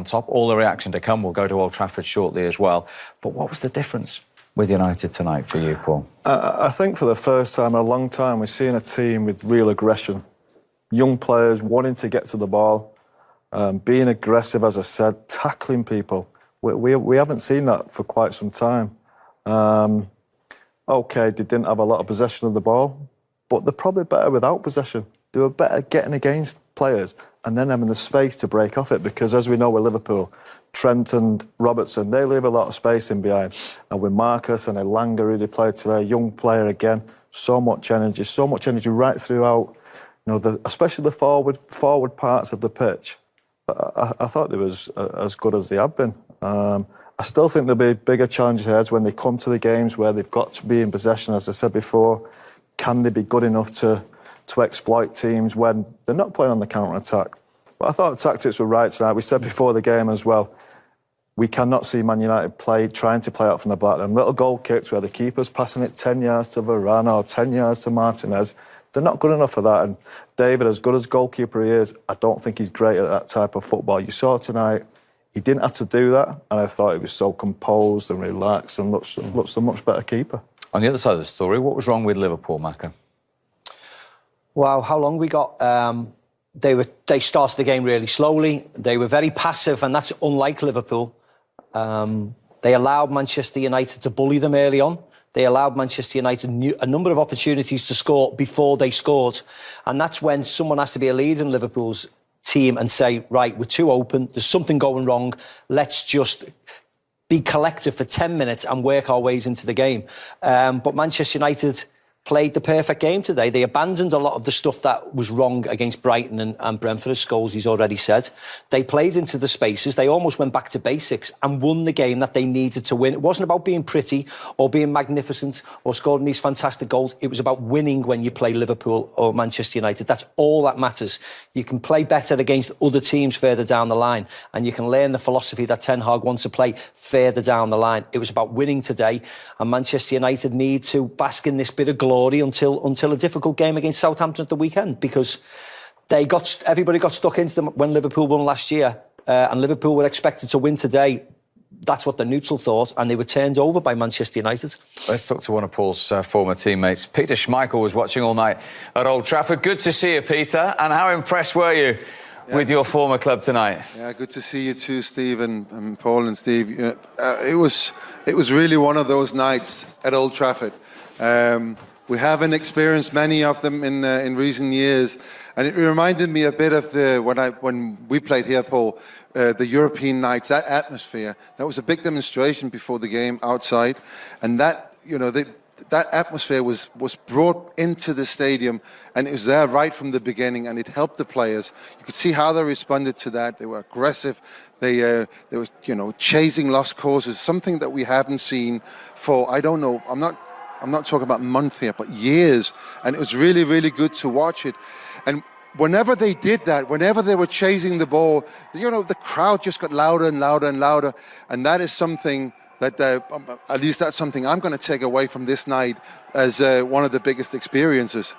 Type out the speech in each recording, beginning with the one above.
top. All the reaction to come. We'll go to Old Trafford shortly as well. But what was the difference with United tonight for you, Paul? I think for the first time in a long time, we're seeing a team with real aggression. Young players wanting to get to the ball, being aggressive, as I said, tackling people. We haven't seen that for quite some time. OK, they didn't have a lot of possession of the ball, but they're probably better without possession. They were better getting against players and then having the space to break off it, because as we know with Liverpool, Trent and Robertson, they leave a lot of space in behind. And with Marcus and Elanga, who they played today, young player again, so much energy right throughout, especially the forward parts of the pitch. I thought they was as good as they have been. I still think there'll be bigger challenges ahead when they come to the games where they've got to be in possession, as I said before. Can they be good enough to exploit teams when they're not playing on the counter-attack? But I thought the tactics were right tonight. We said before the game as well, we cannot see Man United trying to play out from the back. Them little goal kicks where the keeper's passing it 10 yards to Varane or 10 yards to Martinez, they're not good enough for that. And David, as good as goalkeeper he is, I don't think he's great at that type of football. You saw tonight, he didn't have to do that, and I thought he was so composed and relaxed and looks a much better keeper. On the other side of the story, what was wrong with Liverpool, Macca? Wow, how long we got? They started the game really slowly. They were very passive, and that's unlike Liverpool. They allowed Manchester United to bully them early on. They allowed Manchester United a number of opportunities to score before they scored. And that's when someone has to be a leader in Liverpool's team and say, right, we're too open, there's something going wrong, let's just be collective for 10 minutes and work our ways into the game. But Manchester United played the perfect game today. They abandoned a lot of the stuff that was wrong against Brighton and Brentford, as Scholes he's already said. They played into the spaces. They almost went back to basics and won the game that they needed to win. It wasn't about being pretty or being magnificent or scoring these fantastic goals. It was about winning when you play Liverpool or Manchester United. That's all that matters. You can play better against other teams further down the line, and you can learn the philosophy that Ten Hag wants to play further down the line. It was about winning today, and Manchester United need to bask in this bit of glory until a difficult game against Southampton at the weekend, because everybody got stuck into them when Liverpool won last year, and Liverpool were expected to win today. That's what the neutral thought, and they were turned over by Manchester United. Let's talk to one of Paul's former teammates. Peter Schmeichel was watching all night at Old Trafford. Good to see you, Peter, and how impressed were you with your former club tonight? Yeah, good to see you too, Steve, and Paul and Steve. It was really one of those nights at Old Trafford. We haven't experienced many of them in recent years, and it reminded me a bit of when we played here, Paul, the European nights. That atmosphere, that was a big demonstration before the game outside, and that atmosphere was brought into the stadium, and it was there right from the beginning, and it helped the players. You could see how they responded to that. They were aggressive. They were chasing lost causes, something that we haven't seen for, I don't know, I'm not talking about months here, but years. And it was really, really good to watch it. And whenever they did that, whenever they were chasing the ball, the crowd just got louder and louder and louder. And that is something that, at least that's something I'm going to take away from this night as one of the biggest experiences.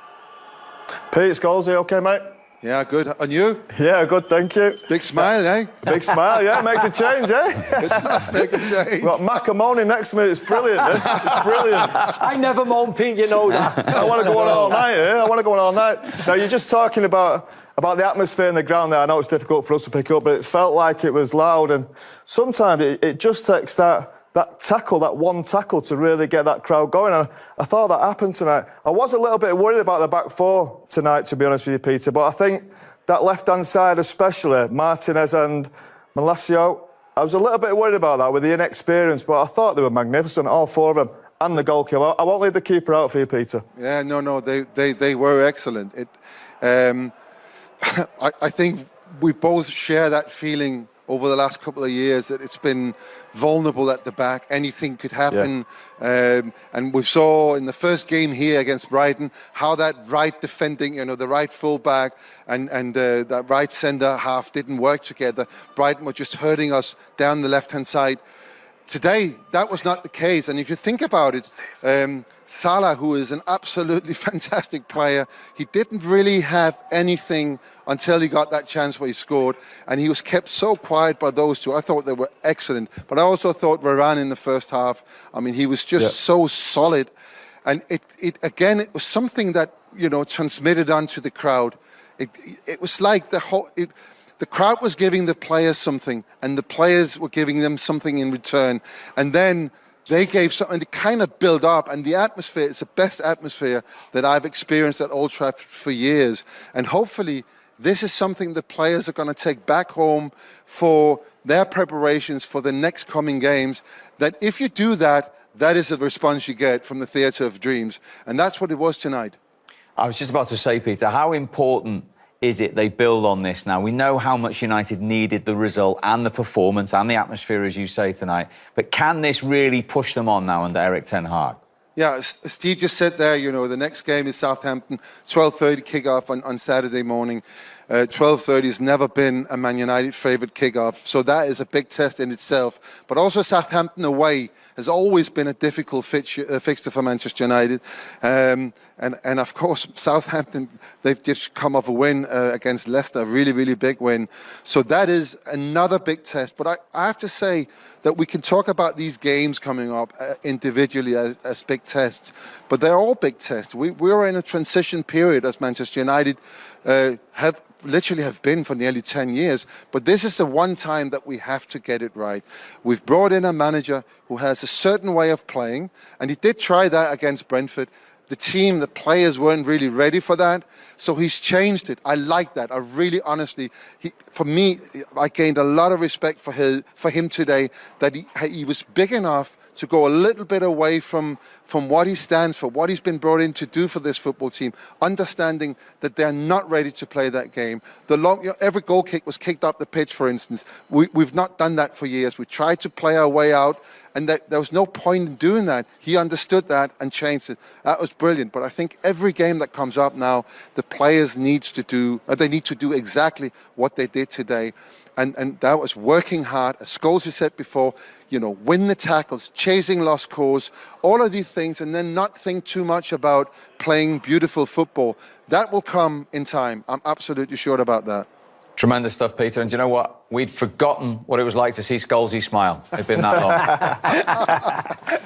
Pete, Scholes, are you okay, mate? Yeah, good. And you? Yeah, good, thank you. Big smile, eh? Big smile, yeah, makes a change, eh? It does make a change. Got Macca moaning next to me, it's brilliant, this. It's brilliant. I never moan, Pete, you know that. I want to go on all night, eh? I want to go on all night. Now, you're just talking about the atmosphere in the ground there. I know it's difficult for us to pick up, but it felt like it was loud, and sometimes it just takes that one tackle to really get that crowd going. And I thought that happened tonight. I was a little bit worried about the back four tonight, to be honest with you, Peter, but I think that left-hand side especially, Martinez and Malacio, I was a little bit worried about that with the inexperience, but I thought they were magnificent, all four of them, and the goalkeeper. I won't leave the keeper out for you, Peter. Yeah, no, they were excellent. I think we both share that feeling over the last couple of years that it's been vulnerable at the back. Anything could happen. Yeah. And we saw in the first game here against Brighton how that right defending, the right full-back and that right centre half didn't work together. Brighton were just hurting us down the left-hand side. today, that was not the case. And if you think about it, Salah, who is an absolutely fantastic player, he didn't really have anything until he got that chance where he scored. And he was kept so quiet by those two. I thought they were excellent. But I also thought Varane in the first half, I mean, he was just so solid. And it was something that, you know, transmitted onto the crowd. It was like the crowd was giving the players something, and the players were giving them something in return. And then they gave something to kind of build up, and the atmosphere, it's the best atmosphere that I've experienced at Old Trafford for years. And hopefully this is something the players are going to take back home for their preparations for the next coming games, that if you do that, that is the response you get from the Theatre of Dreams. And that's what it was tonight. I was just about to say, Peter, how important is it they build on this now? We know how much United needed the result and the performance and the atmosphere, as you say, tonight. But can this really push them on now under Erik ten Hag? Yeah, Steve just said there, you know, the next game is Southampton, 12:30 kickoff on Saturday morning. 12:30 has never been a Man United favourite kickoff, so that is a big test in itself. But also Southampton away has always been a difficult fixture for Manchester United. And of course, Southampton, they've just come off a win against Leicester, a really, really big win. So that is another big test. But I have to say that we can talk about these games coming up individually as big tests, but they're all big tests. We're in a transition period as Manchester United have been for nearly 10 years. But this is the one time that we have to get it right. We've brought in a manager who has a certain way of playing, and he did try that against Brentford. The team, the players weren't really ready for that, so he's changed it. I like that. I really, honestly, for me, I gained a lot of respect for him today, that he was big enough to go a little bit away from what he stands for, what he's been brought in to do for this football team, understanding that they're not ready to play that game. Every goal kick was kicked up the pitch, for instance. We've not done that for years. We tried to play our way out, and there was no point in doing that. He understood that and changed it. That was brilliant. But I think every game that comes up now, the players need to do exactly what they did today. And that was working hard, as Scholes has said before, you know, win the tackles, chasing lost cause, all of these things, and then not think too much about playing beautiful football. That will come in time. I'm absolutely sure about that. Tremendous stuff, Peter. And do you know what? We'd forgotten what it was like to see Scholesy smile. It'd been that long.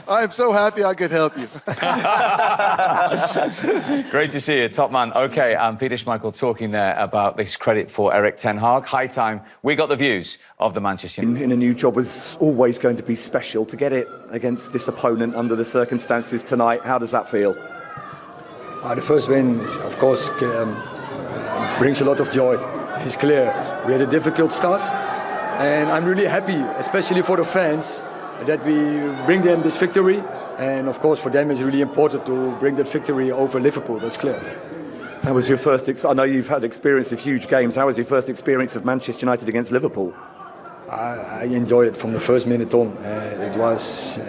I'm so happy I could help you. Great to see you, top man. OK, and Peter Schmeichel talking there about this credit for Erik ten Hag. High time we got the views of the Manchester United. In a new job was always going to be special. To get it against this opponent under the circumstances tonight, how does that feel? The first win, of course, brings a lot of joy. It's clear we had a difficult start, and I'm really happy, especially for the fans, that we bring them this victory. And of course, for them, it's really important to bring that victory over Liverpool. That's clear. How was your first? I know you've had experience of huge games. How was your first experience of Manchester United against Liverpool? I enjoyed it from the first minute on. It was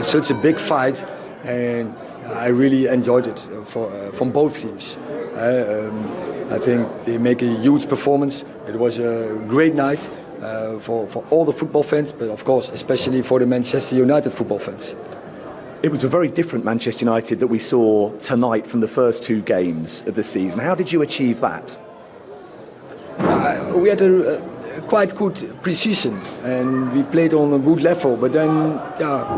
such a big fight, and I really enjoyed it from both teams. I think they make a huge performance. It was a great night for all the football fans, but of course, especially for the Manchester United football fans. It was a very different Manchester United that we saw tonight from the first two games of the season. How did you achieve that? We had a quite good pre-season and we played on a good level, but then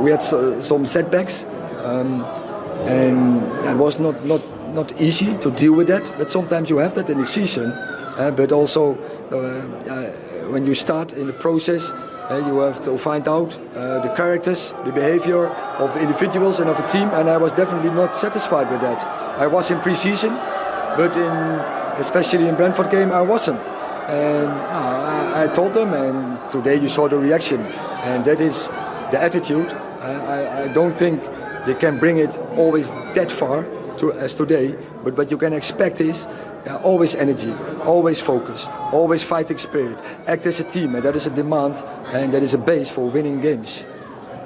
we had some setbacks, and it was not easy to deal with that, but sometimes you have that in the season. But also when you start in the process, you have to find out the characters, the behavior of individuals and of a team, and I was definitely not satisfied with that. I was in pre-season, but especially in Brentford game, I wasn't. And I told them, and today you saw the reaction, and that is the attitude. I don't think they can bring it always that far as today, but what you can expect is always energy, always focus, always fighting spirit, act as a team, and that is a demand and that is a base for winning games.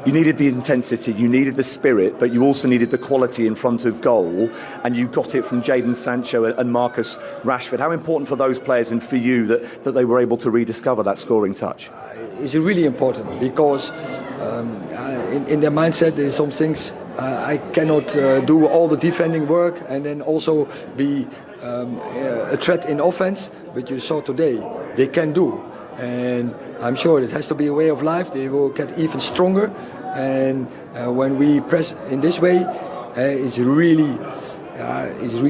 You needed the intensity, you needed the spirit, but you also needed the quality in front of goal, and you got it from Jadon Sancho and Marcus Rashford. How important for those players and for you that they were able to rediscover that scoring touch? It's really important because in their mindset there's some things I cannot do all the defending work and then also be a threat in offense, but you saw today they can do. And I'm sure it has to be a way of life. They will get even stronger. And when we press in this way, it's really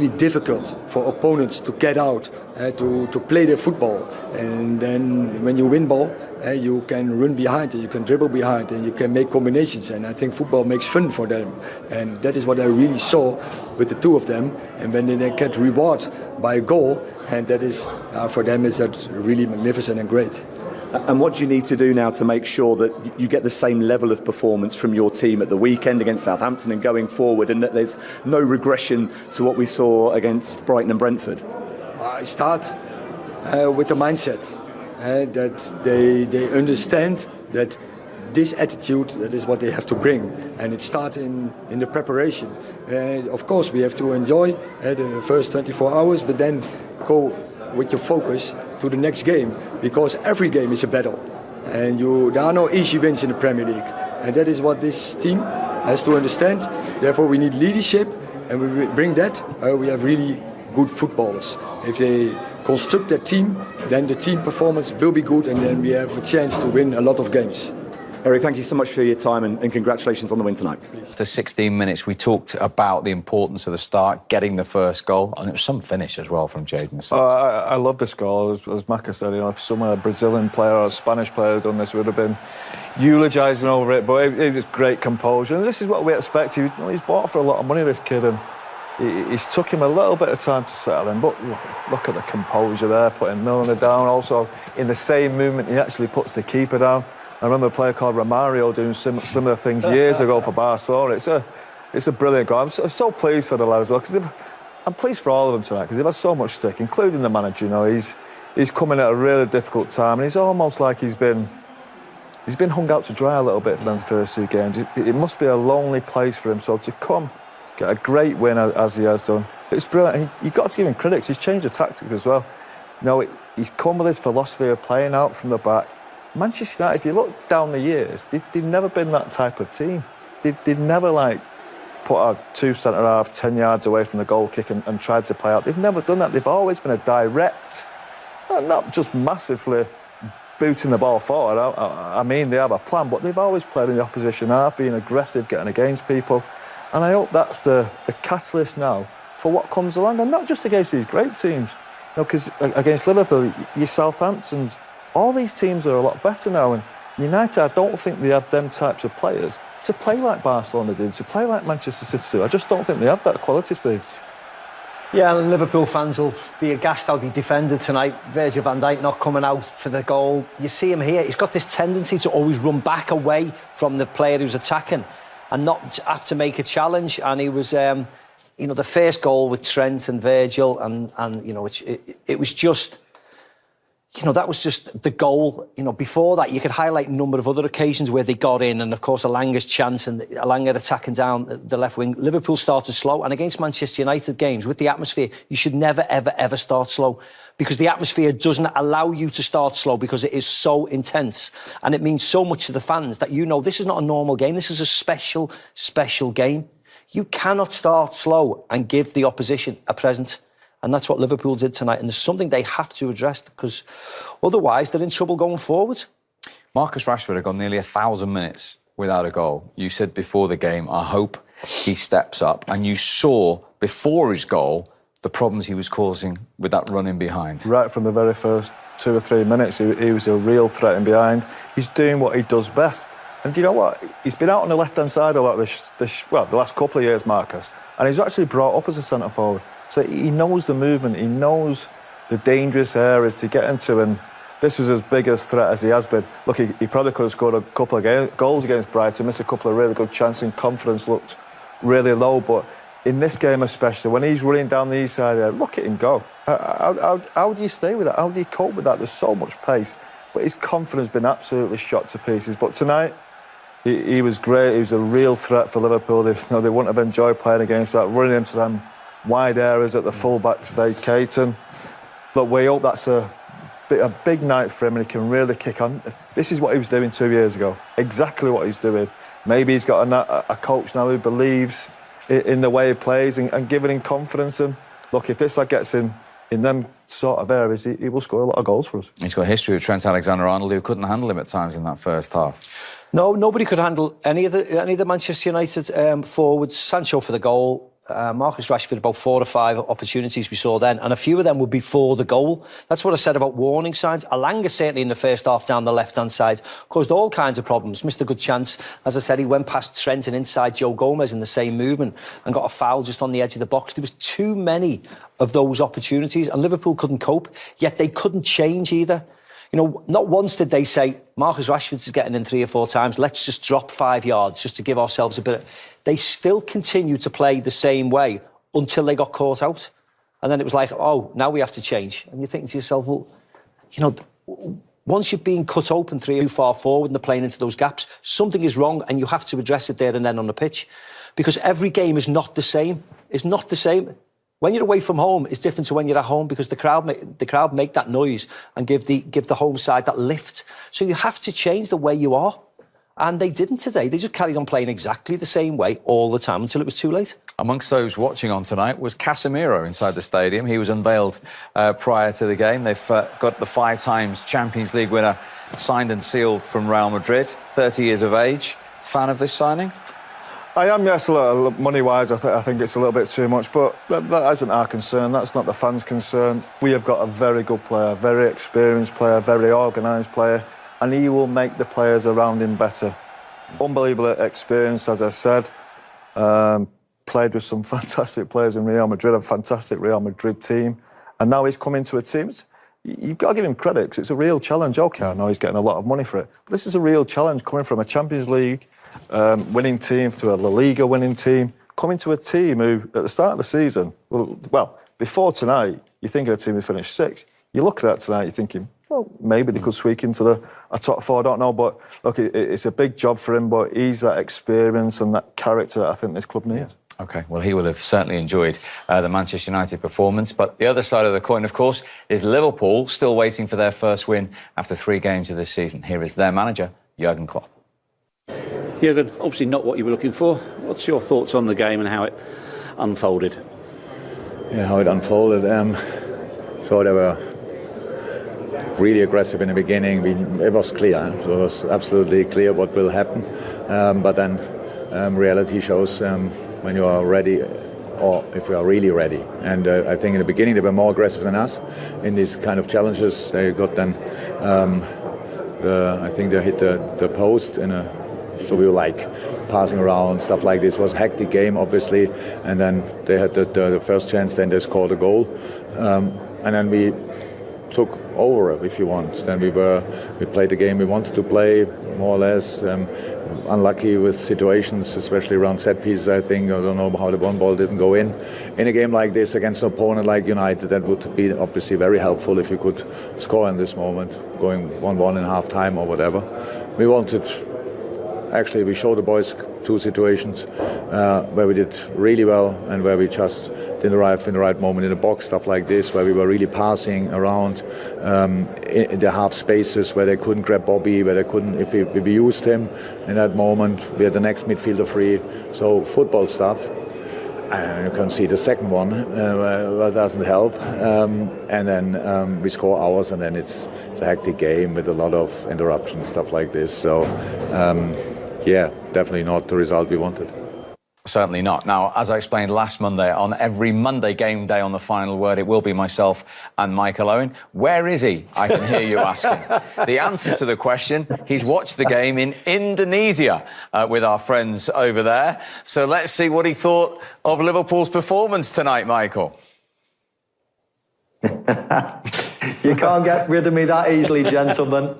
difficult for opponents to get out, to play their football. And then when you win ball, you can run behind and you can dribble behind and you can make combinations. And I think football makes fun for them. And that is what I really saw with the two of them. And when they get rewarded by a goal, and that is for them is that really magnificent and great. And what do you need to do now to make sure that you get the same level of performance from your team at the weekend against Southampton and going forward, and that there's no regression to what we saw against Brighton and Brentford? I start with the mindset that they understand that this attitude, that is what they have to bring, and it starts in the preparation. Of course, we have to enjoy the first 24 hours, but then go with your focus to the next game, because every game is a battle, and there are no easy wins in the Premier League, and that is what this team has to understand. Therefore, we need leadership, and we bring that. We have really good footballers. If they construct that team, then the team performance will be good, and then we have a chance to win a lot of games. Eric, thank you so much for your time and congratulations on the win tonight. After 16 minutes, we talked about the importance of the start, getting the first goal, and it was some finish as well from Jadon. I love this goal. As Maka said, if some Brazilian player or a Spanish player had done this, would have been eulogising over it, but it was great composure. And this is what we expect. He's bought for a lot of money, this kid, and he's took him a little bit of time to settle in, but look at the composure there, putting Milner down. Also, in the same movement, he actually puts the keeper down. I remember a player called Romario doing similar things years ago for Barcelona. It's a brilliant goal. I'm so pleased for the lads as well, because I'm pleased for all of them tonight, because they've had so much stick, including the manager. He's coming at a really difficult time, and he's almost like he's been hung out to dry a little bit for them first two games. It must be a lonely place for him. So to come, get a great win as he has done, it's brilliant. You've got to give him credit. He's changed the tactic as well. He's come with his philosophy of playing out from the back. Manchester United, if you look down the years, they've never been that type of team. They've never put our two centre-halves 10 yards away from the goal kick and tried to play out. They've never done that. They've always been a direct, not just massively booting the ball forward. I mean, they have a plan, but they've always played in the opposition half, being aggressive, getting against people. And I hope that's the catalyst now for what comes along, and not just against these great teams. Because against Liverpool, your Southamptons, all these teams are a lot better now, and United, I don't think they have them types of players to play like Barcelona did, to play like Manchester City do. I just don't think they have that quality, Steve. Yeah, and Liverpool fans will be aghast how he defended tonight. Virgil van Dijk not coming out for the goal. You see him here, he's got this tendency to always run back away from the player who's attacking and not have to make a challenge. And he was, the first goal with Trent and Virgil, and it was just... that was just the goal. Before that, you could highlight a number of other occasions where they got in, and of course, Alanga's chance and Alanga attacking down the left wing. Liverpool started slow, and against Manchester United games with the atmosphere, you should never, ever, ever start slow, because the atmosphere doesn't allow you to start slow, because it is so intense, and it means so much to the fans that this is not a normal game. This is a special, special game. You cannot start slow and give the opposition a present. And that's what Liverpool did tonight. And there's something they have to address, because otherwise they're in trouble going forward. Marcus Rashford had gone nearly 1,000 minutes without a goal. You said before the game, I hope he steps up. And you saw before his goal the problems he was causing with that running behind. Right from the very first 2 or 3 minutes, he was a real threat in behind. He's doing what he does best. And do you know what? He's been out on the left-hand side a lot the last couple of years, Marcus. And he's actually brought up as a centre-forward. So he knows the movement, he knows the dangerous areas to get into, and this was as big a threat as he has been. Look, he probably could have scored a couple of goals against Brighton, missed a couple of really good chances, and confidence looked really low. But in this game especially, when he's running down the east side there, look at him go. How do you stay with that? How do you cope with that? There's so much pace, but his confidence has been absolutely shot to pieces. But tonight, He was great. He was a real threat for Liverpool. They wouldn't have enjoyed playing against that, running into them wide areas at the full-backs vacating. Look, we hope that's a big night for him and he can really kick on. This is what he was doing 2 years ago. Exactly what he's doing. Maybe he's got a coach now who believes in the way he plays and giving him confidence. And look, if this lad gets in them sort of areas, he will score a lot of goals for us. He's got a history with Trent Alexander-Arnold, who couldn't handle him at times in that first half. No, nobody could handle any of the Manchester United forwards. Sancho for the goal. Marcus Rashford, about 4 or 5 opportunities we saw then, and a few of them were before the goal. That's what I said about warning signs. Alanga, certainly in the first half down the left-hand side, caused all kinds of problems. Missed a good chance. As I said, he went past Trent and inside Joe Gomez in the same movement and got a foul just on the edge of the box. There was too many of those opportunities, and Liverpool couldn't cope, yet they couldn't change either. You know, not once did they say, Marcus Rashford is getting in 3 or 4 times, let's just drop 5 yards just to give ourselves a bit of... They still continued to play the same way until they got caught out. And then it was like, oh, now we have to change. And you're thinking to yourself, well, you know, once you've been cut open 3 or 4 far forward and they're playing into those gaps, something is wrong and you have to address it there and then on the pitch. Because every game is not the same. It's not the same. When you're away from home, it's different to when you're at home because the crowd make that noise and give the home side that lift. So you have to change the way you are. And they didn't today. They just carried on playing exactly the same way all the time until it was too late. Amongst those watching on tonight was Casemiro inside the stadium. He was unveiled prior to the game. They've got the 5 times Champions League winner signed and sealed from Real Madrid, 30 years of age. Fan of this signing? I am, yes, money-wise, I think it's a little bit too much, but that isn't our concern. That's not the fans' concern. We have got a very good player, very experienced player, very organised player, and he will make the players around him better. Unbelievable experience, as I said. Played with some fantastic players in Real Madrid, a fantastic Real Madrid team, and now he's come into a team. You've got to give him credit, because it's a real challenge. OK, I know he's getting a lot of money for it, but this is a real challenge coming from a Champions League winning team to a La Liga winning team, coming to a team who, at the start of the season, well, before tonight, you think of a team who finished 6th. You look at that tonight, you're thinking, well, maybe they could squeak into a top 4, I don't know. But look, it's a big job for him, but he's that experience and that character that I think this club needs. OK, well, he will have certainly enjoyed the Manchester United performance. But the other side of the coin, of course, is Liverpool still waiting for their first win after 3 games of this season. Here is their manager, Jurgen Klopp. Jurgen, obviously not what you were looking for. What's your thoughts on the game and how it unfolded? Yeah, how it unfolded. So they were really aggressive in the beginning. It was clear. So it was absolutely clear what will happen. But then reality shows when you are ready, or if you are really ready. And I think in the beginning they were more aggressive than us in these kind of challenges. They got then, I think they hit the post so we were like passing around, stuff like this. It was a hectic game, obviously, and then they had the first chance, then they scored a goal, and then we took over, if you want. Then we played the game we wanted to play, more or less. Unlucky with situations, especially around set pieces, I think. I don't know how the one ball didn't go in. In a game like this, against an opponent like United, that would be obviously very helpful if you could score in this moment, going 1-1 in half time or whatever. We wanted... Actually, we showed the boys 2 situations where we did really well and where we just didn't arrive in the right moment in the box, stuff like this, where we were really passing around in the half spaces where they couldn't grab Bobby, where they couldn't, if we used him in that moment, we had the next midfielder free. So football stuff. And you can see the second one, that doesn't help. And then we score ours, and then it's a hectic game with a lot of interruptions, stuff like this. So, yeah, definitely not the result we wanted. Certainly not. Now, as I explained last Monday, on every Monday game day on The Final Word, it will be myself and Michael Owen. Where is he? I can hear you asking. The answer to the question, he's watched the game in Indonesia with our friends over there. So let's see what he thought of Liverpool's performance tonight, Michael. You can't get rid of me that easily, gentlemen.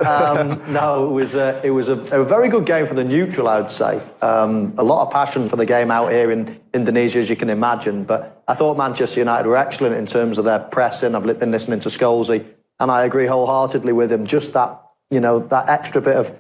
No, it was a very good game for the neutral, I'd say. A lot of passion for the game out here in Indonesia, as you can imagine. But I thought Manchester United were excellent in terms of their pressing. I've been listening to Scholes, and I agree wholeheartedly with him. Just that, that extra bit of,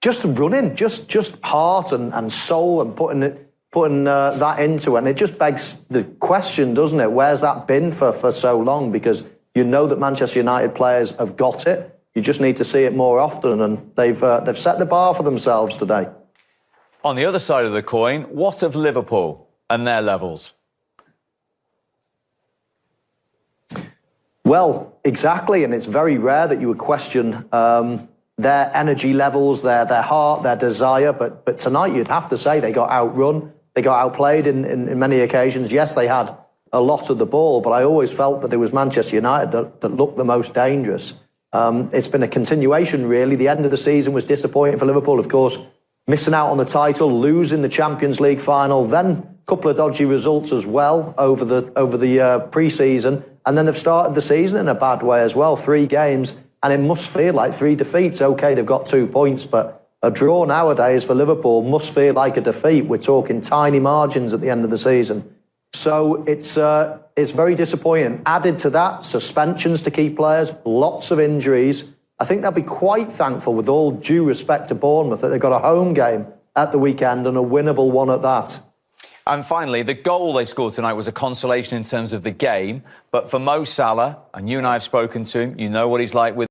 just running, just heart and soul, and putting that into it. And it just begs the question, doesn't it? Where's that been for so long? Because you know that Manchester United players have got it. You just need to see it more often, and they've set the bar for themselves today. On the other side of the coin, what of Liverpool and their levels? Well, exactly, and it's very rare that you would question their energy levels, their heart, their desire. But tonight you'd have to say they got outrun, they got outplayed in many occasions. Yes, they had a lot of the ball, but I always felt that it was Manchester United that looked the most dangerous. It's been a continuation, really. The end of the season was disappointing for Liverpool, of course, missing out on the title, losing the Champions League final, then a couple of dodgy results as well over the pre-season, and then they've started the season in a bad way as well. 3 games, and it must feel like 3 defeats. OK, they've got 2 points, but a draw nowadays for Liverpool must feel like a defeat. We're talking tiny margins at the end of the season. So it's very disappointing. Added to that, suspensions to key players, lots of injuries. I think they'll be quite thankful, with all due respect to Bournemouth, that they've got a home game at the weekend, and a winnable one at that. And finally, the goal they scored tonight was a consolation in terms of the game. But for Mo Salah, and you and I have spoken to him, you know what he's like with